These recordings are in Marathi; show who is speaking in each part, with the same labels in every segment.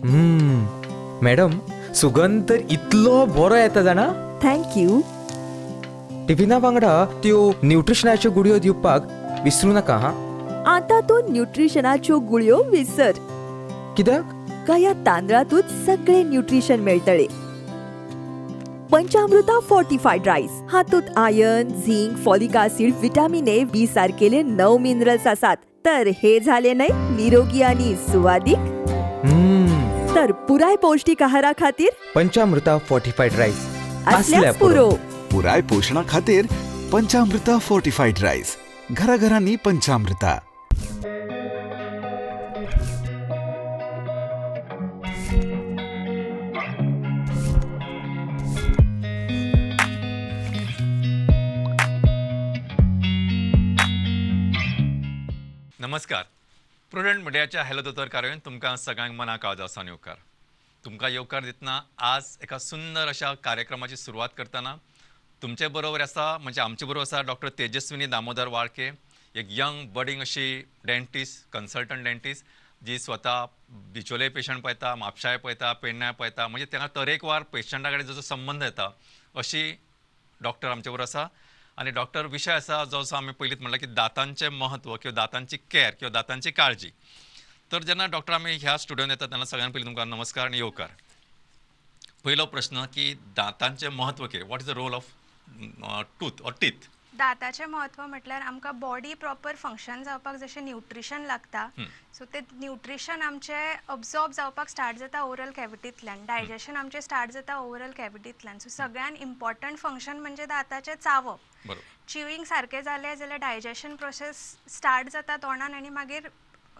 Speaker 1: मॅडम, सुगंध तर इतलो बरो येता जाणा.
Speaker 2: थँक्यू.
Speaker 1: टिफिना वांगडा त्यो न्यूट्रिशनाच्यो गुडयो दिवपाक विसरू नका हा.
Speaker 2: आता तू न्यूट्रिशनाच्यो गुळयो विसर.
Speaker 1: कित्याक?
Speaker 2: का या तांदळातूच सगळे न्यूट्रिशन मेळटले. पंचामृता फोर्टिफाईड राईस हातूंत iron, zinc, folic acid, vitamin A, B सारकेले 9 मिनरल्स आसात. तर हे झाले नाही निरोगी आणि सुवादिक. तर पुराय पौष्टिक आहारा खातीर
Speaker 1: पंचामृता फोर्टिफाईड राईस
Speaker 2: असल्यास पुरो.
Speaker 3: पुराय पोषणा खातीर पंचामृता फोर्टिफाईड राईस. घराघरांनी पंचामृता.
Speaker 4: नमस्कार. प्रुडंट मिडियाच्या हॅलो दोतोर कार्यावळीन तुमकां सगळ्यांक मनाक आवाजासान येवकार. तुमकां येवकार दितना आज एका सुंदर अशा कार्यक्रमाची सुरवात करतना तुमचे बरोबर आसा म्हणजे आमचे बरोबर आसा डॉक्टर तेजस्विनी दामोदर वाळके, एक यंग बडिंग अशी डेंटिस्ट, कन्सल्टंट डेंटिस्ट जी स्वता बिचोले पेशंट पळयता, म्हापशाय पळयता, पेडण्यां पळयता, म्हणजे ताका तरेकवार पेशंटा कडेन जो संबंध येता अशी डॉक्टर आमचे बरोबर आसा. आणि डॉक्टर विषय असा जो आम्ही पहिलीत म्हणला की दातांचे महत्व किंवा दातांची केअर किंवा दातांची काळजी. तर जेन्ना डॉक्टर आम्ही ह्या स्टुडियोन येतात तेन्ना सगळ्यात पयलीं तुमकां नमस्कार आणि येवकार. पहिलो प्रश्न की दातांचे महत्व कितें? What is the role of tooth or teeth?
Speaker 5: दाताचें म्हत्व म्हटल्यार आमकां बॉडी प्रॉपर फंक्शन जावपाक जशें न्यूट्रिशन लागता, सो तें न्यूट्रिशन आमचें अब्सॉर्ब जावपाक स्टार्ट जाता ओरल कॅविटींतल्यान, डायजेशन आमचें स्टार्ट जाता ओरल कॅविटींतल्यान. सो सगळ्यान इम्पॉर्टंट फंक्शन म्हणजे दाताचें चावप. चिविंग सारकें जालें जाल्यार डायजेशन प्रोसेस स्टार्ट जाता तोंडान आनी मागीर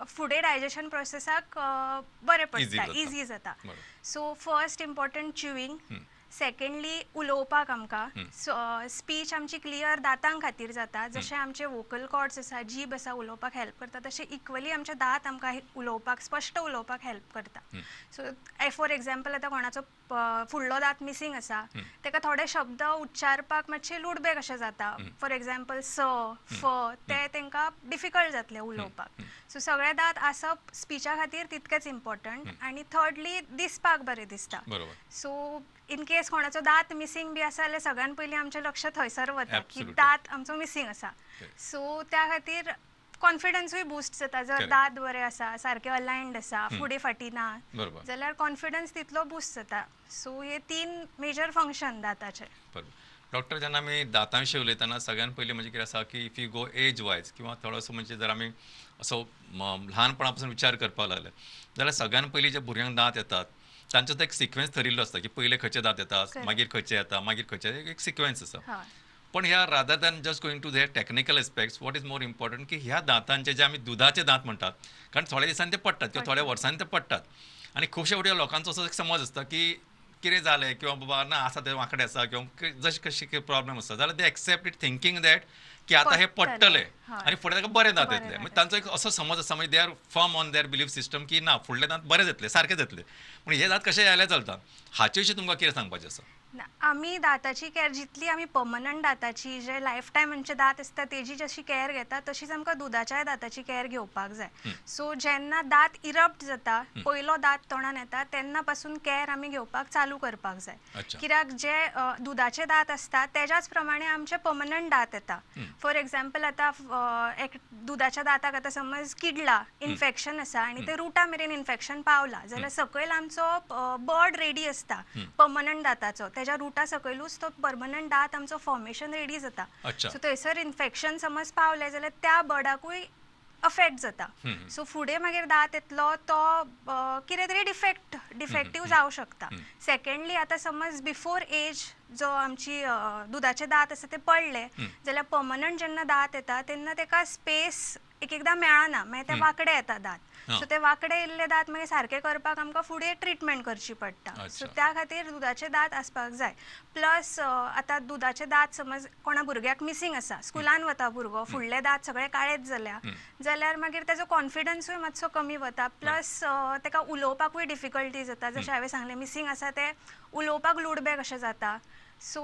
Speaker 5: फुडें डायजेशन प्रोसेसाक बरें पडटा, इजी जाता. So first important chewing. Secondly उलोवपाक आमकां स्पीच आमची क्लियर दातां खातीर जाता. जशें आमचे वोकल कॉर्ड्स आसा, जीब आसा उलोवपाक हेल्प करता, तशें इक्वली आमचे दात आमकां उलोवपाक स्पश्ट उलोवपाक हेल्प करता. सो फॉर एग्जाम्पल आतां कोणाचो फुडलो दात मिसींग आसा ताका थोडे शब्द उच्चारपाक मातशे लुडबे कशें जाता. फॉर एग्जाम्पल स, फ ते तांकां डिफिकल्ट जातले उलोवपाक. सो सगळे दात आसप स्पीचा खातीर तितकेच इम्पॉर्टंट. आनी थर्डली दिसपाक बरें दिसता. सो इन केस कोणाचो दात मिसींग बी आसा जाल्यार सगळ्यान पयलीं आमचें लक्ष थंयसर वता की दात आमचो मिसींग आसा. सो त्या खातीर कॉन्फिडन्सूय बूस्ट जाता. जर दात बरे आसा, सारके अलायन्ड आसा, फुडें फाटीं ना जाल्यार कॉन्फिडन्स तितलो बूस्ट जाता. सो हे 3 मेजर फंक्शन दाताचे.
Speaker 4: डॉक्टर जेन्ना आमी दातां विशीं उलयतना सगळ्यान पयलीं म्हणजे कितें आसा की if you go as wise किंवा थोडोसो म्हणजे जर आमी असो ल्हानपणा पासून विचार करपाक लागले जाल्यार सगळ्यान पयलीं जे भुरग्यांक दात येतात तांचो तो एक सिक्वेन्स ठरिल्लो आसता की पयले खंयचे दात येतात, मागीर खंयचे येता, मागीर खंयचे, एक सिक्वेन्स आसा. पण ह्या rather than just going to there technical aspects, what is more important की ह्या दातांचे जे आमी दुधाचे दात म्हणटात, कारण थोड्या दिसांनी ते पडटात किंवा थोड्या वर्सांनी ते पडटात. आनी खुबशे उड्या लोकांचो असो एक समज आसता की कितें जालें किंवा बाबा ना आसा ते वांकडे आसा किंवा जशें कशें प्रॉब्लेम आसता जाल्यार they accept it thinking that की आता हे पडटले आनी फुडें ताका बरे दात येतले. म्हणजे तांचो एक असो समज आसा, म्हणजे they are firm on their belief system की ना फुडले दात बरे जातले, सारके जातले. पूण हे दात कशे आयले चलता. हाचे विशीं तुमकां कितें सांगपाचें आसा?
Speaker 5: आमी दाताची केअर जितली आमी पर्मनंट दाताची जे लायफ टायम आमचे दात आसता तेजी जशी केअर घेता तशीच आमकां दुधाच्या दाताची केअर घेवपाक जाय. सो जेन्ना दात इरप्ट जाता, पयलो दात तोंडान येता तेन्ना पासून केअर आमी घेवपाक चालू करपाक जाय. कित्याक जे दुधाचे दात आसता तेज्याच प्रमाणे आमचे पर्मनंट दात येता. फॉर एग्जाम्पल आतां एक दुधाच्या दाताक आतां समज किडला, इन्फेक्शन आसा आनी ते रुटा मेरेन इन्फेक्शन पावला जाल्यार सकयल आमचो बर्ड रेडी आसता पर्मनंट दाताचो. तेज्या रुटा सकयलूच तो पर्मनंट दात आमचो फॉर्मेशन रेडी जाता. सो थंयसर इन्फेक्शन समज पावलें जाल्यार त्या बर्डाकूय अफेक्ट जाता. सो फुडें मागीर दात येतलो तो कितें तरी डिफेक्टीव जावं शकता. सेकंडली आतां समज बिफोर एज जो आमची दुधाचे दात आसा ते पडले जाल्यार पर्मनंट जेन्ना दात येता तेन्ना ताका स्पेस एक एकदां मेळना, मागीर ते वांकडे येता दात. सो ते वांकडे येयल्ले दात मागीर सारके करपाक आमकां फुडें ट्रिटमेंट करची पडटा. सो त्या खातीर दुधाचे दात आसपाक जाय. प्लस आतां दुधाचे दात समज कोणा भुरग्याक मिसींग आसा, स्कुलान वता भुरगो, फुडले दात सगळे काळेच जाल्यार मागीर तेजो कॉन्फिडन्सूय मातसो कमी वता. प्लस ताका उलोवपाकूय डिफिकल्टी जाता. जशें हांवें सांगलें मिसींग आसा ते उलोवपाक लुडबे कशें जाता. सो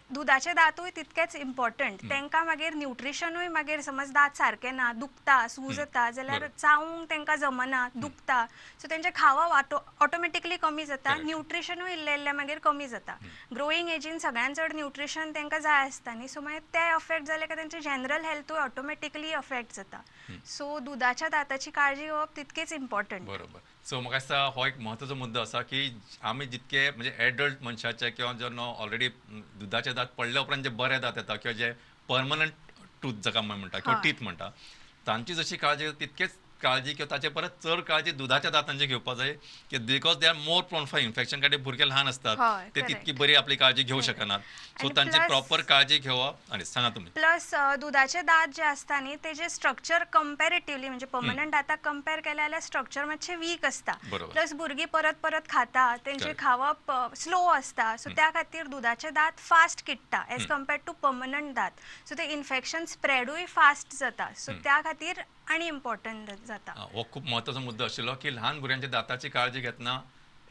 Speaker 5: दुधाचे दातूय तितकेच इम्पॉर्टंट. तांकां मागीर न्यूट्रिशनूय मागीर समज दात सारके ना, दुखता, सूज येता जाल्यार
Speaker 4: बरोबर.
Speaker 5: चावूंक तांकां जमना, दुखता, सो तेंचें खावप ऑटोमॅटिकली कमी जाता,
Speaker 4: Correct.
Speaker 5: न्यूट्रिशनूय इल्लें मागीर कमी जाता. ग्रोईंग एजीन सगळ्यान चड न्यूट्रिशन तांकां जाय आसता न्ही, सो मागीर ते अफेक्ट जाले काय तेंचे जनरल हेल्थूय ऑटोमॅटिकली अफेक्ट जाता. सो दुधाच्या दाताची काळजी घेवप तितकेच इम्पॉर्टंट.
Speaker 4: बरोबर. सो म्हाका दिसता हो एक म्हत्वाचो मुद्दो आसा की आमी जितके म्हणजे एडल्ट मनशाचे किंवा जेन्ना ऑलरेडी दुधाचे दात पडल्या उपरांत जे बरे दात येता किंवा जे परमनंट टूथ जाका म्हणटा किंवा
Speaker 5: हय.
Speaker 4: टीथ म्हणटा तांची जशी काळजी घेता तितकेच काळजी किंवा ताचे परत चड काळजी दुधाच्या दातांची घेवपाक जाय की because they are more prone for infection कारण भुरगे ल्हान असतात
Speaker 5: हय,
Speaker 4: ते
Speaker 5: correct.
Speaker 4: तितकी बरी आपली काळजी घेवं शकनात. सो
Speaker 5: आणि
Speaker 4: तांची
Speaker 5: plus-
Speaker 4: प्रॉपर काळजी घेवप आणि सांगा तुम्ही.
Speaker 5: प्लस दुधाचे दात जे असता न्ही तेजे स्ट्रक्चर कंपॅरेटिवली म्हणजे पर्मनंट दाताक कंपेअर केले जाल्यार स्ट्रक्चर मातशे वीक असता.
Speaker 4: बरोबर.
Speaker 5: प्लस भुरगीं परत परत खाता, तेंचे
Speaker 4: Correct.
Speaker 5: खावप स्लो असता, सो त्या खातीर दुधाचे दात फास्ट किडटा एज कंपेर्ड टू पर्मनंट दात. सो ते इन्फेक्शन स्प्रेडूय फास्ट जाता, सो त्या खातीर आनी इम्पॉर्टंट जाता.
Speaker 4: हो खूप महत्वाचो मुद्दो आशिल्लो की ल्हान भुरग्यांच्या दाताची काळजी घेतना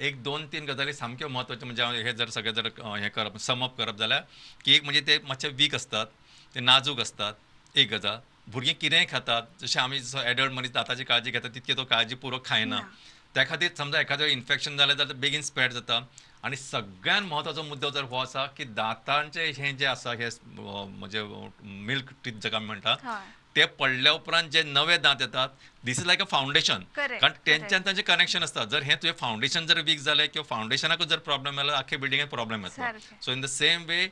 Speaker 4: एक 2-3 गजाली सामक्यो महत्वाच्यो म्हणजे हे जर सगळे जर हे करप समअप करप जाल्यार की एक म्हणजे ते मातशे वीक असतात, ते नाजूक असतात, एक गजाल. भुरगीं कितेंय खातात जशें आमी जसो एडल्ट मनीस दाताची काळजी घेता तितके तो काळजीपूर्वक खायना. त्या खातीर समजा एखादें इन्फेक्शन जालें जाल्यार बेगीन स्प्रेड जाता. आनी सगळ्यान महत्वाचो मुद्दो जर हो आसा की दातांचे हे जे आसा हे म्हणजे मिल्क टीथ जाका आमी म्हणटा
Speaker 5: हय.
Speaker 4: ते पडल्या उपरांत जे नवे दात येतात this is like a foundation.
Speaker 5: Correct,
Speaker 4: कारण
Speaker 5: correct.
Speaker 4: तेंच्यान तांचे कनेक्शन असता. जर हे तुवें फाउंडेशन जर वीक जालें किंवा फाउंडेशनाकूच जर प्रॉब्लेम जालो आख्खे बिल्डिंगेक प्रॉब्लेम येतलो.
Speaker 5: सारकें.
Speaker 4: So in the same way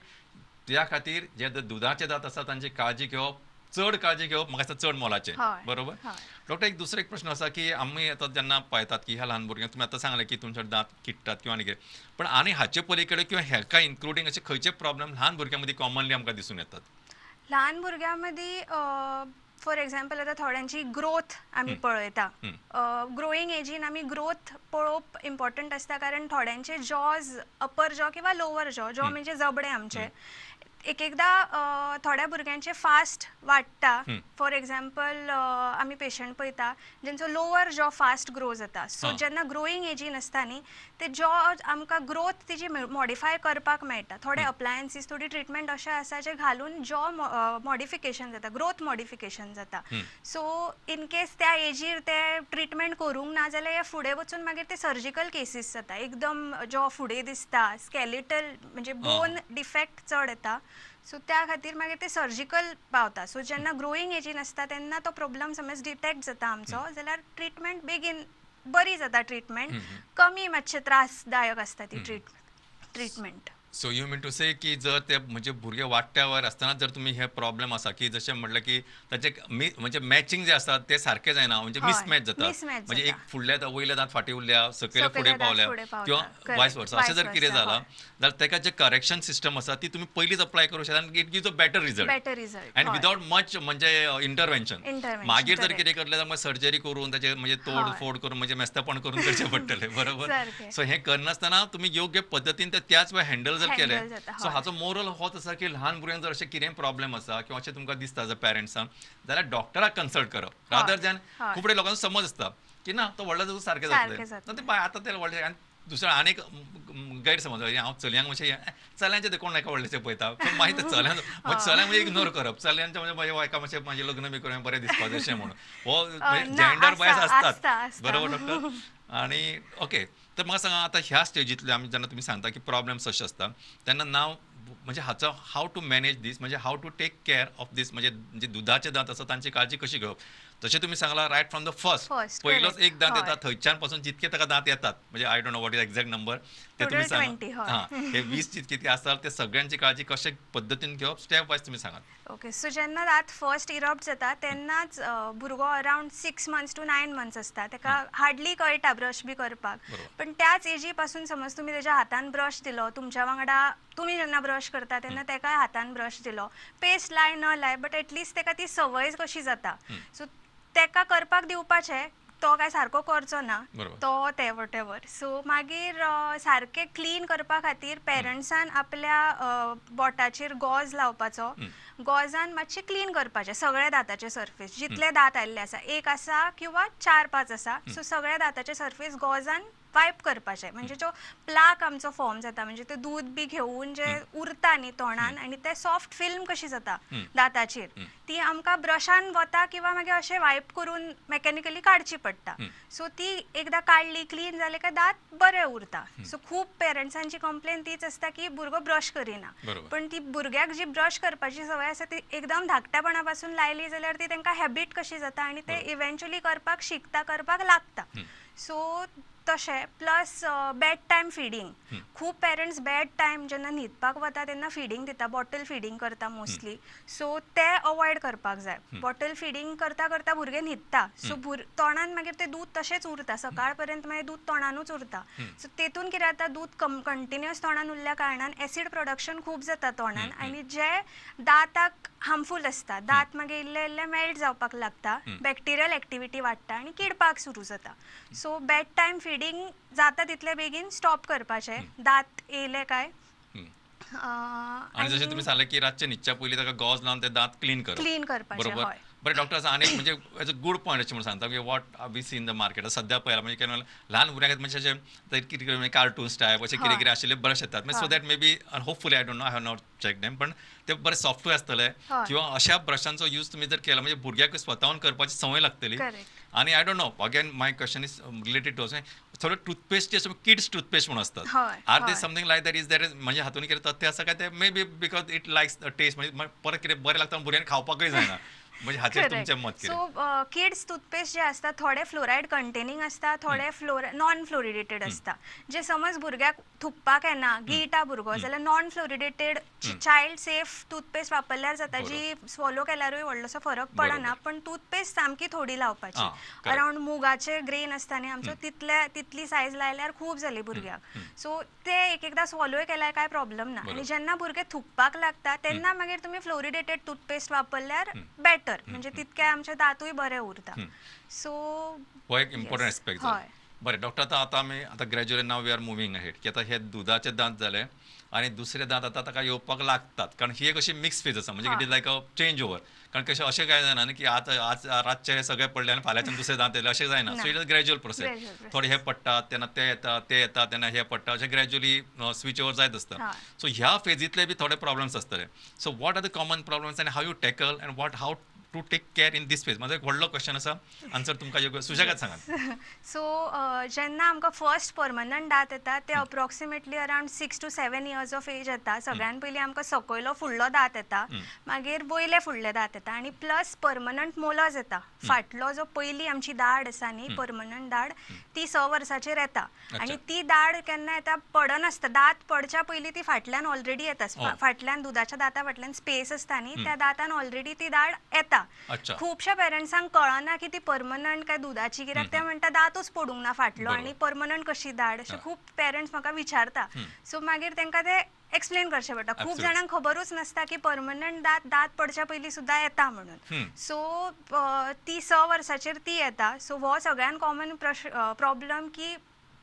Speaker 4: त्या खातीर जे दुधाचे दात आसा तांची काळजी घेवप, चड काळजी घेवप म्हाका दिसता चड मोलाचें.
Speaker 5: हय,
Speaker 4: बरोबर.
Speaker 5: हय.
Speaker 4: डॉक्टर एक दुसरो एक प्रश्न आसा की आमी आतां जेन्ना पळयतात की ह्या ल्हान भुरग्यांक तुमी आतां सांगलें की तुमचे दात किडटात किंवा आनी कितें, पण आनी हाचे पलीकडे किंवा हेका इन्क्लुडींग अशे खंयचे प्रॉब्लेम ल्हान भुरग्यां मदीं कॉमनली आमकां दिसून येतात?
Speaker 5: ल्हान भुरग्यां फॉर एक्झाम्पल आता थोड्यांची ग्रोथ आमी पळयता. ग्रोईंग एजीन आमी ग्रोथ पळोवप इम्पॉर्टंट आसता कारण थोड्यांचे जॉज अपर जॉ किंवा लोवर जॉ म्हणजे जबडे आमचे एक एकदा थोड्या भुरग्यांचे फास्ट वाडटा. फॉर एक्झाम्पल आमी पेशंट पळयता जेंचो लोवर जॉ फास्ट ग्रो जाता. सो जेन्ना ग्रोईंग एजीन आसता न्ही ते जॉ आमकां ग्रोथ तेजी मॉडिफाय करपाक मेळटा. थोडे अप्लायन्सीस थोडी ट्रिटमेंट अशें आसा जे घालून जॉ मॉडिफिकेशन जाता, ग्रोथ मॉडिफिकेशन जाता. सो इन केस त्या एजीर ते ट्रिटमेंट करूंक ना जाल्यार फुडें वचून मागीर ते सर्जिकल केसीस जाता. एकदम जॉ फुडें दिसता, स्केलिटल म्हणजे बोन डिफेक्ट चड येता. सो त्या खातीर मागीर ते सर्जिकल पावता. सो जेन्ना ग्रोईंग एजीन आसता तेन्ना तो प्रॉब्लम समज डिटेक्ट जाता आमचो जाल्यार ट्रिटमेंट बेगीन बरी जाता. ट्रिटमेंट कमी मातशे त्रासदायक आसता ती treatment.
Speaker 4: So you mean to say की जर ते म्हणजे भुरगे वाडट्या वयर आसतना जर तुम्ही हे प्रॉब्लेम आसा की जशें म्हटलें की ताचे म्हणजे मॅचिंग जे आसता ते सारके जायना म्हणजे
Speaker 5: हय,
Speaker 4: मिसमॅच जाता.
Speaker 5: mismatch
Speaker 4: म्हणजे एक
Speaker 5: जाता.
Speaker 4: फुडले वयले दात फाटी उरल्या सकयले
Speaker 5: सकयले
Speaker 4: फुडें
Speaker 5: दात
Speaker 4: पावल्या
Speaker 5: फुडें पावता.
Speaker 4: किंवा
Speaker 5: Correct.
Speaker 4: वायस वर्सा अशें जर
Speaker 5: Vice
Speaker 4: कितें
Speaker 5: versa,
Speaker 4: जालां जाल्यार ताका जे करेक्शन सिस्टम आसा ती तुम्ही पयलींच अप्लाय करूं शकता आनी it gives a better result
Speaker 5: better result
Speaker 4: and without much म्हणजे इंटरव्हेन्शन.
Speaker 5: Intervention,
Speaker 4: मागीर जर
Speaker 5: correct.
Speaker 4: कितें करलें जाल्यार सर्जरी करून ताचे म्हणजे तोड फोड करून म्हणजे मेस्तेपण करून करचें पडटलें. बरोबर.
Speaker 5: सारकें.
Speaker 4: सो हे करनासतना तुम्ही योग्य पद्दतीन ते त्याच वेळ हँडल जर
Speaker 5: Handle
Speaker 4: केलें
Speaker 5: जाता,
Speaker 4: सो
Speaker 5: हय.
Speaker 4: हाचो मोरल होच आसा की ल्हान भुरग्यांक जर अशें कितेंय प्रॉब्लेम आसा किंवा अशें तुमकां दिसता एज अ पेरंट्सांक जाल्यार डॉक्टराक कन्सल्ट करप. रादर दॅन
Speaker 5: हय.
Speaker 4: खूब लोकांचो समज आसता की ना तो व्हडलो जाता सारकें
Speaker 5: सारकें
Speaker 4: जातलें.
Speaker 5: जातलें.
Speaker 4: ते आतां ते व्हडले आनी दुसरो आनीक गैरसमज हांव चलयांक मातशें चल्यांचे ते कोण एका व्हडलेशें पळयता मागीर ते चल्यांक म्हणजे इग्नोर करप. चल्यांचे म्हणजे एका मातशें म्हाजें लग्न बी करून बरें दिसपाक जाय अशें म्हणून हो
Speaker 5: ना,
Speaker 4: जेंडर बायस
Speaker 5: आसता,
Speaker 4: असतात.
Speaker 5: आसता.
Speaker 4: बरोबर डॉक्टर. आणि ओके तर म्हाका सांगा आतां ह्या स्टेजींतले आमी जेन्ना तुमी सांगता की प्रॉब्लेम्स अशे आसता तेन्ना नाव म्हणजे हाचो हाव टू मॅनेज दीस म्हणजे हाव to take care of these म्हणजे दुधाचे दात आसा तांची काळजी कशी घेवप. तशें तुमी सांगला रायट फ्रॉम द फर्स्ट पयलोच
Speaker 5: correct.
Speaker 4: एक दात
Speaker 5: हय.
Speaker 4: येता थंयच्यान पासून जितके ताका दात येतात म्हणजे I don't know what is exact number ते तुमी
Speaker 5: Total 20,
Speaker 4: सांगा.
Speaker 5: हय.
Speaker 4: हां हे 20 जितके आसतात ते सगळ्यांची काळजी कशे पद्दतीन घेवप स्टेप वायज तुमी सांगात.
Speaker 5: ओके. सो जेन्ना दात फर्स्ट इरप्ट जाता तेन्नाच भुरगो अरावंड 6 months to 9 months आसता तेका हार्डली कळटा ब्रश बी करपाक.
Speaker 4: बरोबर.
Speaker 5: पण त्याच एजी पासून समज तुमी तेज्या हातान ब्रश दिलो तुमच्या वांगडा तुमी जेन्ना ब्रश करता तेन्ना तेकाय हातान ब्रश दिलो पेस्ट लाय न लाय बट एटलिस्ट तेका ती संवय कशी जाता. सो तेका करपाक दिवपाचें तो काय सारको करचो ना
Speaker 4: बरोबर.
Speaker 5: तो ते वॉटेवर. सो मागीर सारकें क्लीन करपा खातीर पेरंट्सान आपल्या बोटाचेर गॉज लावपाचो. गॉजान मातशें क्लीन करपाचें सगळे दाताचे सरफेस, जितले दात आयल्ले आसा, एक आसा किंवा 4-5 आसा, सो सगळ्या दाताचे सरफेस गॉजान वायप करपाचें. म्हणजे जो प्लाक आमचो फॉर्म जाता, म्हणजे ते दूध बी घेवन जे उरता न्ही तोंडान आनी ते सॉफ्ट फिल्म कशी जाता दाताचेर, ती आमकां ब्रशान वता किंवा मागीर अशें वायप करून मेकॅनिकली काडची पडटा. सो ती एकदां काडली, क्लीन जाले काय दात बरे उरता. सो खूब पेरंट्सांची कंप्लेन तीच आसता की भुरगो ब्रश करिना, पण ती भुरग्याक जी ब्रश करपाची संवय आसा ती एकदम धाकट्यापणा पासून लायली जाल्यार ती तांकां हॅबीट कशी जाता आनी ते इव्हेंच्युअली करपाक शिकता, करपाक लागता. सो तशें प्लस बॅड टायम फिडींग. खूब पेरंट्स बॅड टायम जेन्ना न्हिदपाक वता तेन्ना फिडींग दिता, बॉटल फिडींग करता मोस्टली. सो ते अवॉयड करपाक जाय. बॉटल फिडींग करता करता भुरगें न्हिदता, सो तोंडान मागीर तें दूद तशेंच उरता, सकाळ पर्यंत मागीर दूद तोंडानूच उरता. सो तेतून कितें जाता, दूद कंटिन्युअस तोंडान उरल्या कारणान एसीड प्रोडक्शन खूब जाता तोंडान आनी जे दाताक हार्मफूल आसता, दात मागीर इल्ले इल्ले मेल्ट जावपाक लागता, बॅक्टेरियल एक्टिविटी वाडटा आनी किडपाक सुरू जाता. सो बॅड टायम फिडींग जाता तितले बेगीन स्टॉप करपाचें, दात येयले काय.
Speaker 4: आणि जशें तुमी सांगलें की रातचे न्हिदच्या पयलीं ताका गॉज लावन ते दांत क्लीन करपाचे.
Speaker 5: बरोबर.
Speaker 4: बरें डॉक्टर आसा आनी म्हणजे एज अ गूड पॉयंट अशें म्हणून सांगता की what we see in the market सद्या पळयला म्हणजे केन्ना ल्हान भुरग्यांक म्हणजे अशें कितें कार्टून्स टायप अशें कितें कितें आशिल्ले ब्रश येतात, so that may be hopefully I don't no, I have not check them, पण ते बरे सॉफ्टूय आसतले किंवा अशा ब्रशांचो यूज तुमी जर केला म्हणजे भुरग्याक स्वताहून करपाची संवय लागतली. आणि I don't know, again my question is related to थोडे टूथपेस्ट जे किड्स टूथपेस्ट म्हणून असतात, are they something like that is that is म्हणजे हातून कितें तथ्य आसा काय ते maybe because it likes the taste, म्हणजे परत कितें बरें लागता भुरग्यांक खावपाकूय जायना, म्हणजे हाचेर तुमचें मत कितें?
Speaker 5: सो किड्स टूथपेस्ट जे आसता थोडे फ्लोरायड कंटेनिंग आसता, थोडे नॉन फ्लोरिडेटेड आसता. जे समज भुरग्याक थुकपाक येना, गिळटा भुरगो, जाल्यार non fluoridated child safe toothpaste वापरल्यार जाता, जी स्वॉलो केल्यारूय व्हडलोसो फरक पडना. पण टूथपेस्ट सामकी थोडी लावपाची, अरावंड मुगाचे ग्रेन आसता न्ही आमचो, तितली सायज लायल्यार खूब जाली भुरग्याक. सो ते एक एकदां स्वॉलोय केल्यार काय प्रॉब्लेम ना. आनी जेन्ना भुरगे थुकपाक लागता तेन्ना मागीर तुमी फ्लोरिडेटेड टूथपेस्ट वापरल्यार बेटर, म्हणजे तितके आमचे दातूय बरे उरता. सो
Speaker 4: हो एक इम्पॉर्टंट एस्पेक्ट जाला. बरें डॉक्टर, आतां आमी gradually now we are moving ahead की आतां हे दुधाचे दांत जाले आनी दुसरे दांत आतां ताका येवपाक लागतात, कारण ही एक अशी मिक्स फेज आसा, म्हणजे it is like a change over. कारण कशें अशें काय जायना न्ही की आज रातचे सगळे पडले आनी फाल्यांच्यान दुसरे दांत येयले, अशें जायना. So it is gradual process. थोडे हे पडटात तेन्ना ते येतात तेन्ना हे पडटा, अशें ग्रॅज्युअली स्विच ओवर जायत आसता. सो ह्या फेजींतले बी थोडे प्रॉब्लेम्स आसतले. So what are the common problems and how you tackle and how to take care in this phase? माझा एक व्हडलो क्वेश्चन आसा, आन्सर तुमकां योग्य सुशेगाद सांगात.
Speaker 5: सो जेन्ना आमकां फर्स्ट परमनंट दात येता ते approximately around 6 to 7 years of age येता. सगळ्यान पयलीं आमकां सकयलो फुडलो दात येता, मागीर वयले फुडले दात येता आनी प्लस परमनंट मोलर्स येता. फाटलो जो पयली आमची दाड आसा न्ही, परमनंट दाड, ती 6 वर्साचेर येता. आनी ती दाड केन्ना येता, पडनासता, दात पडच्या पयलीं ती फाटल्यान ऑलरेडी येता. फाटल्यान दुधाच्या दाता फाटल्यान स्पेस आसता न्ही, त्या दातान ऑलरेडी ती दाड येता. खुबश्या पेरंट्सांक कळना की ती परमनंट काय दुधाची, कित्याक ते म्हणटा दातूच पडूंक ना फाटलो आनी परमनंट कशी दाड, अशें खूब पेरंट्स म्हाका विचारता. सो मागीर तांकां ते एक्सप्लेन करचें पडटा. खूब जाणांक खबरूच नासता की परमनंट दात पडच्या पयलीं सुद्दां येता म्हणून. सो ती 6 वर्साचेर ती येता. सो हो सगळ्यान कॉमन प्रॉब्लम की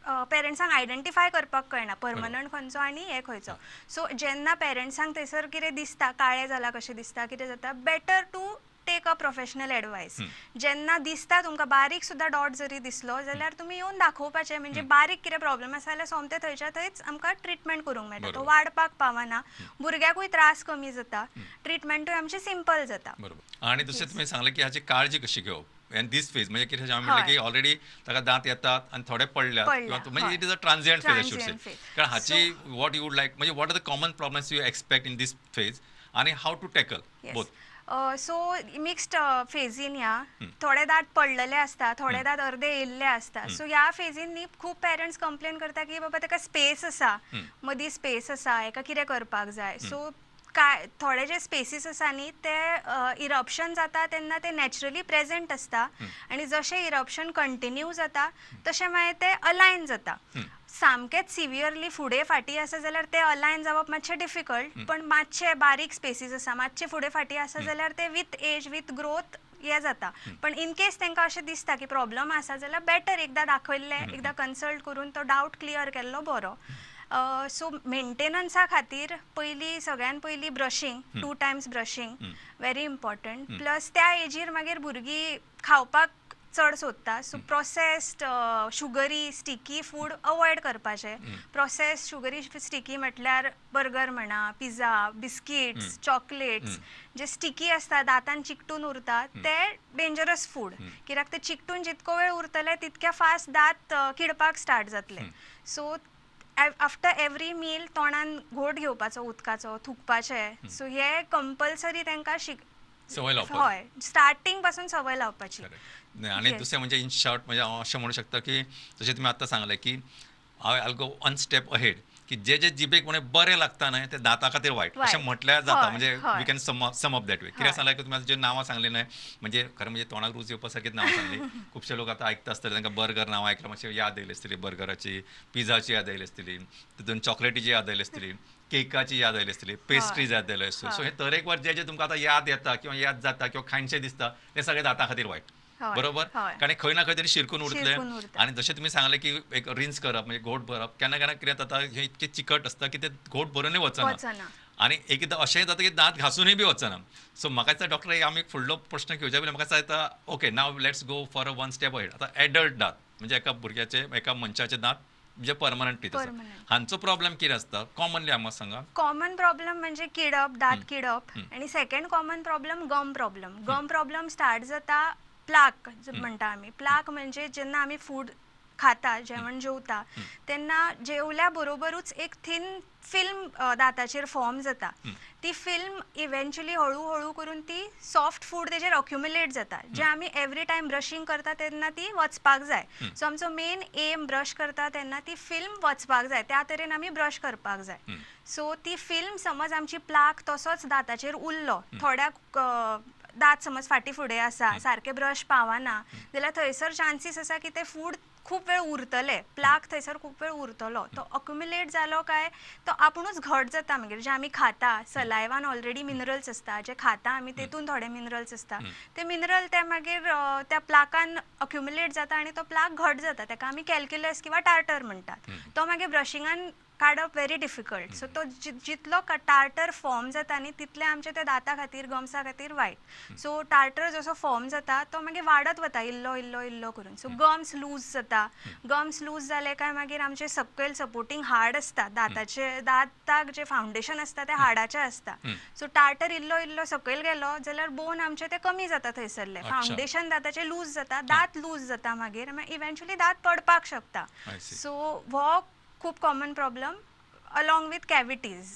Speaker 5: पेरंट्सांक आयडेंटिफाय करपाक कळना परमनंट खंयचो आनी हे खंयचो. सो जेन्ना पेरंट्सांक थंयसर कितें दिसता, काळें जालां कशें दिसता, कितें जाता, better to take a professional advice. जेन्ना दिसता तुमकां बारीक सुद्दां डॉट जरी दिसलो जाल्यार तुमी येवन दाखोवपाचें. म्हणजे बारीक कितें प्रॉब्लेम आसा जाल्यार सोमते थंयच्या थंयच आमकां ट्रिटमेंट करूंक मेळटा. तो वाडपाक पावना, भुरग्याकूय त्रास कमी जाता, ट्रिटमेंटूय आमची सिंपल जाता.
Speaker 4: आणि दुसरें तुमी सांगलें की हाची काळजी कशी घेवप एन दीस फेज, म्हणजे कितें हांवें म्हणलें की ऑलरेडी ताका दांत येतात आनी थोडे पडल्यात, म्हणजे it is a transient phase I should say. कारण हाची वॉट यू वूड लायक, म्हणजे what are the common problems you expect in this phase आनी how to tackle both?
Speaker 5: So mixed फेजीन या थोडे दात पडलेले असता, थोडे दात अर्दे येयल्ले असता. सो ह्या फेजीन न्ही खूब पेरंट्स कंप्लेन करता की बाबा ताका स्पेस आसा, मदीं स्पेस आसा, हेका कितें करपाक जाय. सो काय थोडे जे स्पेसीस आसा न्ही ते इरप्शन जाता तेन्ना ते नॅचरली प्रेझेंट आसता आनी जशें इरप्शन कंटिन्यू जाता तशें मागीर ते अलायन जाता. सामकेच सिवियरली फुडें फाटी आसा जाल्यार ते अलायन जावप मातशें डिफिकल्ट, पण मातशे बारीक स्पेसीस आसा, मातशे फुडें फाटी आसा जाल्यार ते विथ एज विथ ग्रोथ हे जाता पण इन केस तांकां अशें दिसता की प्रॉब्लम आसा जाल्यार बेटर एकदां दाखयल्लें एकदां कन्सल्ट करून तो डावट क्लियर केल्लो बरो. सो मेंटेनन्सा खातीर सगळ्यान पयलीं ब्रशींग 2 टायम्स ब्रशींग व्हेरी इम्पॉर्टंट. प्लस त्या एजीर मागीर भुरगीं खावपाक चड सोदता so processed sugary sticky food avoid करपाचें. प्रोसेस्ड शुगरी स्टिकी म्हटल्यार बर्गर म्हणा पिझ्झा बिस्किट्स चॉकलेट्स जे स्टिकी आसता दातान चिकटून उरता ते डेंजरस फूड. कित्याक ते चिकटून जितको वेळ उरतले तितके फास्ट दात किडपाक स्टार्ट जातले. सो आफ्टर एवरी मील तोंडान घोट घेवपाचो उदकाचो थुकपाचें. सो हे कंपल्सरी तांकां
Speaker 4: सवय लावपाक.
Speaker 5: हय स्टार्टींग पासून सवय लावपाची.
Speaker 4: आणि दुसरें म्हणजे इन शॉर्ट म्हणजे हांव अशें म्हणू शकता की जशें तुमी आतां सांगलें की आय गो 1 स्टेप अहेड की जे जिबेक म्हणे बरें लागता न्हय ते दाता खातीर वायट अशें म्हटल्यार जाता. म्हणजे we can sum up that way. कित्याक सांगलें की तुमी जे नांवां सांगली न्हय म्हणजे खरें म्हणजे तोंडाक रूच येवपा सारकीच नांवां सांगली. खुबशे लोक आतां आयकता आसतले तांकां बर्गर नांव आयकलां मातशी याद येयली आसतली बर्गराची पिझ्झाची याद येयली आसतली तितून चॉकलेटीची याद येयली आसतली केकाची याद आयली आसतली पेस्ट्रीज याद आयली आसतली. सो हे तरेकवार जे तुमकां आतां याद येता किंवा याद जाता किंवा खायनशें दिसता ते सगळे दाता खातीर वायट. बरोबर कारण खंय ना खंय तरी शिरकून उरतले. आणि जशें तुमी सांगलें की एक रिन्स करप म्हणजे घोट भरप केन्ना केन्ना कितें जाता हे इतके चिकट आसता की ते घोट भरूनय वचना आणि एकदां अशेंय जाता की दांत घासूनय बी वचना. सो म्हाका दिसता डॉक्टर आमी फुडलो प्रश्न घेवच्या पयलीं म्हाका दिसता okay now let's go for a 1 step ahead. आतां एडल्ट दांत म्हणजे एका भुरग्याचे एका मनशाचे दांत म्हणजे परमनंट टीथ आसा हांचो प्रॉब्लेम कितें आसता कॉमनली आमकां सांगा.
Speaker 5: कॉमन प्रॉब्लेम म्हणजे किडप दात किडप आणि सेकंड कॉमन प्रॉब्लेम गम प्रॉब्लेम स्टार्ट जाता प्लाक म्हणटा आमी. प्लाक म्हणजे जेन्ना आमी फूड खाता जेवण जेवता तेन्ना जेवल्या बरोबरूच एक थीन फिल्म दाताचेर फॉर्म जाता. ती फिल्म इव्हेंच्युअली हळू हळू करून ती सॉफ्ट फूड तेजेर अक्युमुलेट जाता जे आमी एवरी टायम ब्रशींग करता तेन्ना ती वचपाक जाय. सो आमचो मेन एम ब्रश करता तेन्ना ती फिल्म वचपाक जाय त्या तरेन आमी ब्रश करपाक जाय. सो ती फिल्म समज आमची प्लाक तसोच दाताचेर उरलो थोड्याक दात समज फाटी फुडें आसा सारके ब्रश पावना जाल्यार थंयसर चान्सीस आसा की ते फूड खूप वेळ उरतले प्लाक थंयसर खूप वेळ उरतलो. तो अक्युमुलेट जालो काय तो आपुणूच घट जाता मागीर जे आमी खाता सलायवान ऑलरेडी मिनरल्स आसता जे खाता आमी तेतून थोडे मिनरल्स आसता ते मिनरल ते मागीर त्या प्लाकान अक्युमुलेट जाता आनी तो प्लाक घट जाता ताका आमी कॅल्क्युलस किंवा टार्टर म्हणटात. तो मागीर ब्रशिंगान काडप व्हेरी डिफिकल्ट. सो तो जितलो टार्टर फॉर्म जाता न्ही तितले आमचे ते दाता खातीर गम्सा खातीर वायट. सो टार्टर जसो फॉर्म जाता तो मागीर वाडत वता इल्लो इल्लो इल्लो करून. सो गम्स लूज जाता. गम्स लूज जाले काय मागीर आमचे सकयल सपोर्टींग हाड आसता दाताक जे फावंडेशन आसता ते हाडाचे आसता. सो टार्टर इल्लो इल्लो सकयल गेलो जाल्यार बोन आमचे ते कमी जाता थंयसरले फावंडेशन दाताचे लूज जाता दात लूज जाता मागीर इव्हेंच्युअली दात पडपाक शकता. सो हो खूप common problem along with cavities.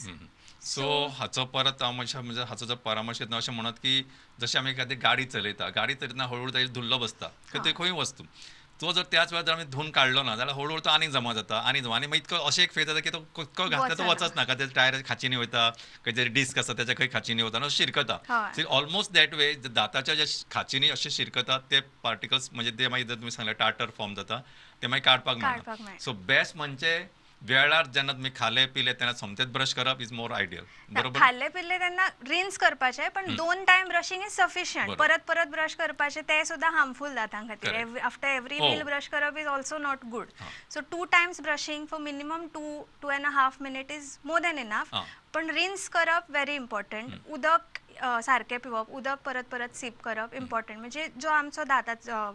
Speaker 4: So हाचो परत हांव म्हणजे हाचो जर परामर्श घेतना अशें म्हणत की जशें आमी एखादी गाडी चलयतना हळूहळू ताजेर धुल्लो बसता खंय खंय वस्तू तो जर त्याच वेळार आमी धुवन काडलो ना जाल्यार हळूहळू तो आनीक जमा जाता आनी मागीर इतको अशें एक फेज जाता की तो कितको घातला तो वचच नाका ते टायर खाचीनी वयता खंय तरी डिस्क आसा त्याच्या खंय खाचीनी वता आनी शिरकता. ऑलमोस्ट दॅट वे दाताच्या जे खाचीनी अशें शिरकता ते पार्टिकल्स म्हणजे ते मागीर जर तुमी सांगलें टार्टर फॉर्म जाता ते मागीर काडपाक मेळना. सो बेस्ट म्हणजे वेळार जेन्ना तुम्ही खाले पिले तेन्ना सोमतेच ब्रश करप इज मोर आयडियल. बरोबर
Speaker 5: खाल्ले पिल्ले तेन्ना रिन्स करपाचे पण 2 टायम ब्रशिंग इज सफिशियंट. परत परत ब्रश करपाचे ते सुद्धा हार्मफुल दातां खातीर. आफ्टर एवरी मील ब्रश करप is also not good. So 2 Times brushing for minimum 2.5 minute is more than enough. पण रिन्स करप व्हेरी इम्पॉर्टंट. उदक सारकें पिवप उदक परत परत सीप करप इम्पॉर्टंट. म्हणजे जो आमचो दाताचो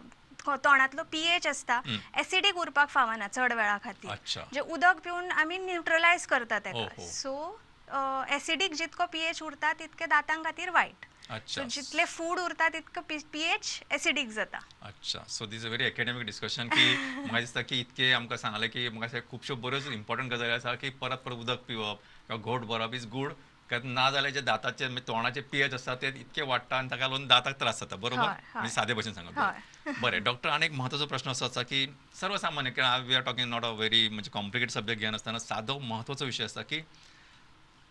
Speaker 5: तोंडातलो पीएच आसता एसिडीक उरपाक फावना चड वेळा खातीर जे उदक पिवन आमी न्यूट्रलायज करता ताका. सो एसिडीक जितको पीएच उरता तितके दातां खातीर वायट. सो जितले फूड उरता तितको पीएच एसिडीक जाता.
Speaker 4: अच्छा so this a very academic discussion की म्हाका दिसता की इतके आमकां सांगले की म्हाका खुबश्यो बऱ्योच इम्पॉर्टंट गजाली आसा की परत परत उदक पिवप किंवा घोट भरप इज गूड. ना जाल्यार जे दाताचे तोंडाचे पीएच आसता ते इतके वाडटा आनी ताका लागून दाताक त्रास जाता. बरोबर म्हणजे सादे भशेन सांगप. बरें डॉक्टर आनी एक म्हत्वाचो प्रश्न असो आसा की सर्वसामान्य we are talking not a very म्हणजे कॉम्प्लिकेटेड सब्जेक्ट घेवन आसतना सादो म्हत्वाचो विशय आसा की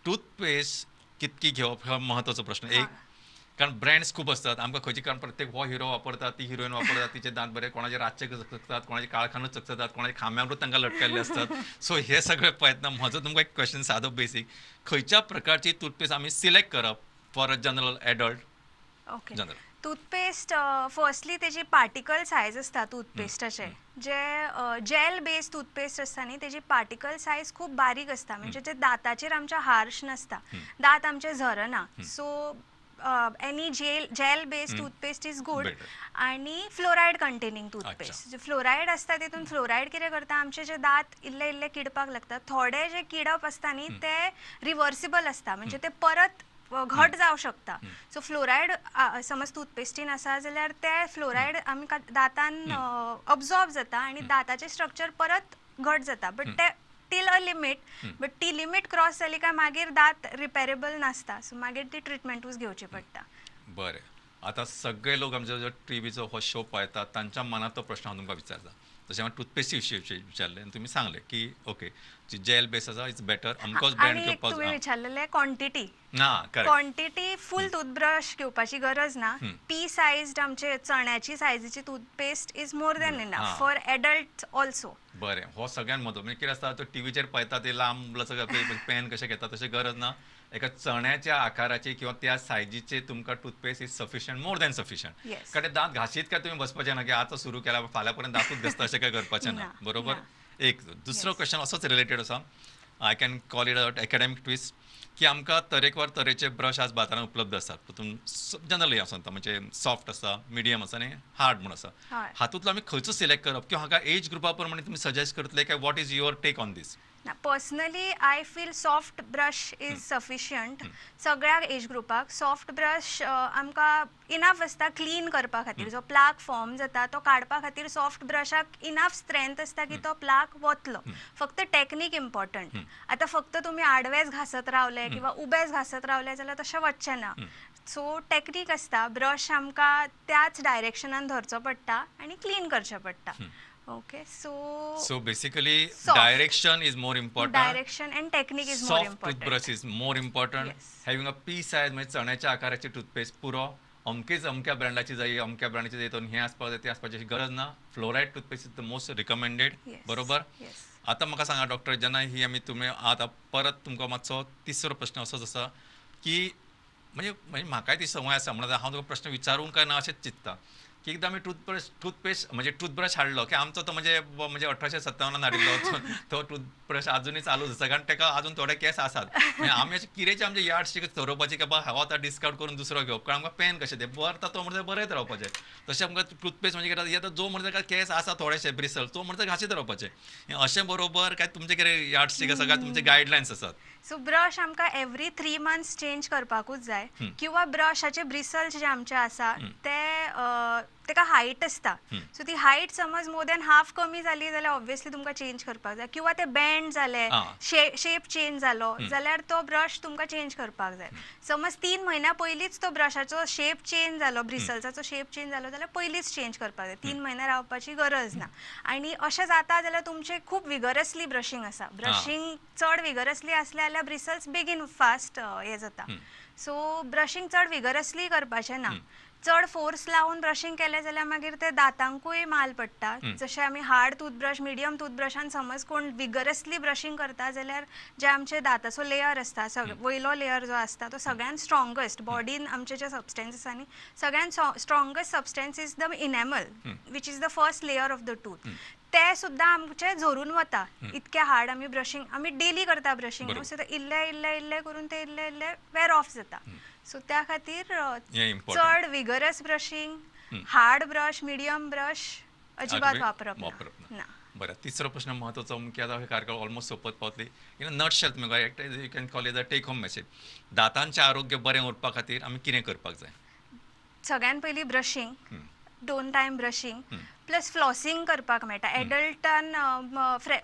Speaker 4: टूथपेस्ट कितकी घेवप हो म्हत्वाचो प्रश्न. एक कारण ब्रँड्स खूप असतात आमकां खंयची कारण प्रत्येक हो हिरो वापरता ती हिरोईन वापरता तिचे दांत बरे कोणाचे रातचे चकचकतात कोणाचे काळखानच चकचकतात कोणाचे खांब्यावरूच तांकां लटकल्ले असतात. सो हे सगळे पळयतना म्हजो तुमकां एक क्वेश्चन सादो बेसीक खंयच्या प्रकारची टूथपेस्ट आमी सिलेक्ट करप for a general adult
Speaker 5: okay
Speaker 4: general
Speaker 5: toothpaste firstly तेजी पार्टिकल सायज असता टूथपेस्टाचे जे जेल बेस्ड टूथपेस्ट असता न्ही तेजी पार्टिकल सायज खूब बारीक असता म्हणजे ते दाताचेर आमच्या हार्श नासता दात आमचे झरना so any gel based toothpaste is good आणि फ्लोरायड कंटेनिंग टूथपेस्ट जे फ्लोरायड असता तितून फ्लोरायड कितें करता आमचे जे दात इल्ले इल्ले किडपाक लागता थोडे जे किडप असता न्ही ते रिवर्सिबल असता म्हणजे ते परत घट जावं शकता सो फ्लोरायड समज टूथपेस्टीन आसा जाल्यार ते फ्लोरायड आमकां दातान अब्सॉर्ब जाता आनी दाताचें स्ट्रक्चर परत घट जाता बट ते टील अ लिमीट बट ती लिमीट क्रॉस जाली काय मागीर दात रिपेरेबल नासता सो मागीर ती ट्रिटमेंटूच घेवची पडटा.
Speaker 4: बरें, आता सगळे लोक आमचे जो टीव्हीचो हो शो पळयतात तांच्या मनात तो प्रश्न हांव तुमकां विचारता. जशें हांवें टूथपेस्टी विशीं विचारलें आनी तुमी सांगलें की ओके जी जेल बेस आसा इट्स बेटर अमकोच ब्रँड
Speaker 5: आनी
Speaker 4: घेवपाक
Speaker 5: तुमी विचारलेले क्वॉन्टिटी
Speaker 4: ना करेक्ट
Speaker 5: क्वॉन्टिटी फूल टूथब्रश घेवपाची गरज ना पी सायज्ड आमचे चण्याची सायजीची toothpaste is more than enough for adult also.
Speaker 4: बरें, हो सगळ्यात म्हत्व म्हणजे कितें आसता तो टीव्हीचेर पळयता ते लांब पेन कशें घेता तशें गरज ना एका चण्याच्या आकाराची किंवा त्या सायजीचे तुमकां toothpaste is sufficient more than sufficient कारण दांत घाशीत काय तुम्ही बसपाचें ना की आतां सुरू केला फाल्यां पर्यंत दांतूच घासता अशें काय करपाचें ना बरोबर. एक दुसरो क्वेश्चन असोच रिलेटेड आसा I can call it a academic twist की आमकां तरेकवार तरेचे ब्रश आज बाजारांत उपलब्ध आसात तितून जनरली हांव सांगता म्हणजे सॉफ्ट आसा मिडियम आसा आनी हार्ड म्हणून आसा हातूंतलो आमी खंयचो सिलेक्ट करप किंवा हाका एज ग्रुपा प्रमाणे तुमी सजेस्ट करतले काय what is your take on this.
Speaker 5: Personally I feel soft brush is sufficient सगळ्या एज ग्रुपाक. सॉफ्ट ब्रश आमकां इनफ आसता क्लीन करपा खातीर जो प्लाक फॉर्म जाता तो काडपा खातीर सॉफ्ट ब्रशाक इनफ स्ट्रेंथ आसता की तो प्लाक वतलो फक्त टॅक्नीक इम्पॉर्टंट. आतां फक्त तुमी आडवेच घासत रावले किंवा उबेच घासत रावले जाल्यार तशें वचचें ना सो टॅक्नीक आसता ब्रश आमकां त्याच डायरेक्शनान धरचो पडटा आनी क्लीन करचें पडटा. Okay, so
Speaker 4: basically
Speaker 5: soft.
Speaker 4: direction is more important.
Speaker 5: Direction and technique is more important.
Speaker 4: Soft toothbrush is more important.
Speaker 5: Yes.
Speaker 4: Having a pea size म्हणजे चण्याच्या आकाराची टूथपेस्ट पुरो अमक्या ब्रँडाची जाय अमक्या ब्रँडाची जाय तो हे आसपाक जाय ते आसपाची गरज ना. Fluoride toothpaste is the most recommended बरोबर. आता म्हाका सांगा डॉक्टर जेन्ना ही आमी तुमी आतां परत तुमकां मातसो तिसरो प्रश्न असोच आसा की म्हणजे म्हाकाय ती संवय आसा म्हणून हांव तुका प्रश्न विचारूंक काय ना अशेंच चिंतता की एकदां आमी टूथपेस्ट म्हणजे टूथब्रश हाडलो की आमचो तो म्हणजे 1857 हाडिल्लो तो टूथब्रश अजूनय चालूच आसा कारण ताका अजून थोडे केस आसात आमी अशें कितेंचे आमचे यार्ड स्टिक थरोवपाचे की बाबा हांव आतां डिस्कावंट करून दुसरो घेवप कारण आमकां पेन कशें ते बरता तो म्हणजे बरयत रावपाचें तशें आमकां टूथपेस्ट म्हणजे कितें येता जो म्हणजे ताका केस आसा थोडेशे ब्रिसल तो म्हणजे घाशीत रावपाचें अशें बरोबर काय तुमचे कितें यार्ड स्टिक आसा काय तुमचे गायडलायन्स आसात.
Speaker 5: सो ब्रश आमकां एवरी 3 मंथ्स चेंज करपाकूच जाय किंवा ब्रशाचे ब्रिसल्स जे आमचे आसा ते तेका हायट आसता सो ती हायट समज मोर दॅन हाफ कमी जाली जाल्यार ऑब्वियसली तुमकां चेंज करपाक जाय किंवा ते बँड जाले शेप चेंज जालो जाल्यार तो ब्रश तुमकां चेंज करपाक जाय. समज 3 म्हयन्या पयलींच तो ब्रशाचो शेप चेंज जालो ब्रिसल्साचो शेप चेंज जालो जाल्यार पयलींच चेंज करपाक जाय 3 म्हयने रावपाची गरज ना. आनी अशें जाता जाल्यार तुमचें खूब विगरसली ब्रशींग आसा ब्रशींग चड विगरसली आसल्या जाल्यार ब्रिसल्स बेगीन फास्ट हे जाता सो ब्रशींग चड विगरसली करपाचें ना. चड फोर्स लावन ब्रशींग केलें जाल्यार मागीर ते दातांकूय माल पडटा. जशें आमी हार्ड टूथब्रश मिडियम टूथब्रशान समज कोण विगरसली ब्रशींग करता जाल्यार जे आमचे दाताचो लेयर आसता वयलो लेयर जो आसता तो सगळ्यान स्ट्रॉंगस्ट बॉडीन आमचे जे सबस्टन्स आसा न्ही सगळ्यान strongest substance is the enamel which is the first layer of the tooth ते सुद्दां आमचे झरून वता इतके हार्ड आमी ब्रशींग आमी डेली करता ब्रशींग सो ते इल्ले इल्ले इल्ले करून ते इल्ले इल्ले वेर ऑफ जाता. सो त्या खातीर चड vigorous brushing hard brush medium brush अजिबात वापरप ना.
Speaker 4: बरं, तिसरो प्रश्न महत्वाचो की आता हे कार्यक्रम ऑलमोस्ट सोपत पावतली नटशेल तुमी you can call it the take home message दातांचें आरोग्य बरें उरपा खातीर आमी कितें करपाक जाय.
Speaker 5: सगळ्यान पयलीं ब्रशींग 2 टायम ब्रशींग प्लस फ्लॉसींग करपाक मेळटा. एडल्टान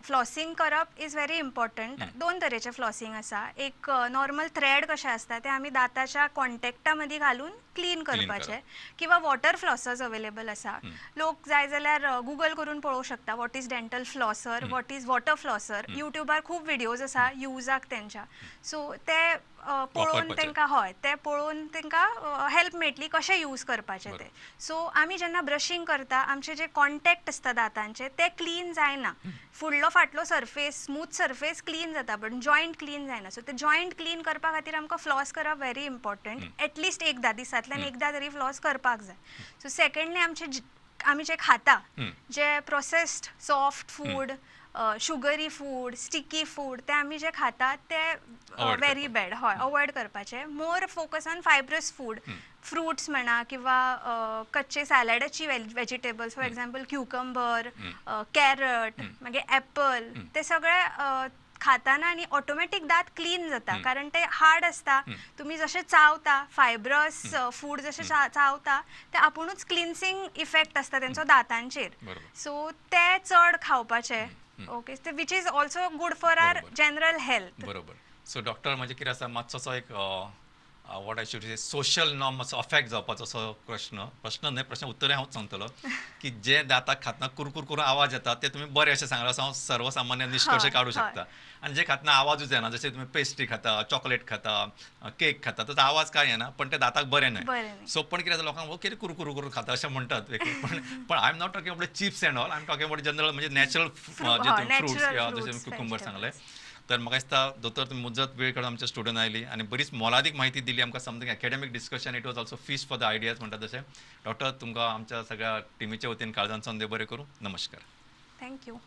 Speaker 5: फ्लॉसींग करप इज व्हेरी इम्पॉर्टंट. 2 तरेचें फ्लॉसींग आसा. एक नॉर्मल थ्रेड कशें आसता ते आमी दाताच्या कॉन्टॅक्टा मदीं घालून क्लीन करपाचें किंवा वॉटर फ्लॉसर्स अवेलेबल आसा. लोक जाय जाल्यार गुगल करून पळोवंक शकता what is dental flosser what is water flosser. युट्यूबार खूब व्हिडियोज आसा युजाक तेंच्या सो ते पळोवन तांकां ते पळोवन तांकां हेल्प मेळटली कशें यूज करपाचें ते. सो आमी जेन्ना ब्रशींग करता आमचे जे कॉन्टॅक्ट आसता दातांचे ते क्लीन जायना. फुडलो फाटलो सरफेस स्मूथ सरफेस क्लीन जाता बट जॉयंट क्लीन जायना. सो ते जॉयंट क्लीन करपा खातीर आमकां फ्लॉस करप व्हेरी इम्पॉर्टंट. एटलिस्ट एकदा दिसांतल्यान एकदा तरी फ्लॉस करपाक जाय. सो सेकंडली आमी जे खाता जे processed soft food, sugary food, sticky food ते आमी जे खातात ते व्हेरी बॅड. हय, अवॉयड करपाचे. More focus on fibrous food, fruits म्हणा किंवा कच्चे सॅलडाची vegetables, for example cucumber, carrot, मागीर ॲपल, ते सगळे खाताना आनी ऑटोमॅटीक दात क्लीन जाता. कारण ते हार्ड आसता. तुम्ही जशे चावता फायब्रस फूड जशे चावता ते आपुणूच क्लिन्सिंग इफेक्ट आसता तेंचो दातांचेर. सो ते चड खावपाचे. Okay, which is also good for our general health.
Speaker 4: बरोबर. सो डॉक्टर म्हणजे कितें आसा मातसो एक what I should say social norm मातसो अफेक्ट जावपाचो असो प्रश्न उत्तर हांवूच सांगतलो की जे दाताक खातना कुरकुर करून आवाज येता ते तुम्ही बरे अशें सांगला असो हांव सर्वसामान्य निष्कर्श काडू शकता. आनी जे खातना आवाजूच येना, जशे तुम्ही पेस्ट्री खाता, चॉकलेट खाता, केक खाता, ताचो आवाज काय येना पण ते दाताक बरें न्हय. सो पण कितें जाता लोकांक कितें कुरकुर करून खाता अशें म्हणटात. पण I am not talking about chips end all, I am talking about general म्हणजे नॅचरल फ्रुट्स जशे क्युकंबर सांगले. तर म्हाका दिसता दोतोर तुमी मुजत वेळ काडून आमच्या स्टुडंट आयली आणि बरीच मोलादीक माहिती दिली आमकां. Something academic discussion, it was also feast for the ideas म्हणटा तशें. डॉक्टर तुमकां आमच्या सगळ्या टिमीच्या वतीन काळजांतसून देव बरें करूं. नमस्कार.
Speaker 5: थँक्यू.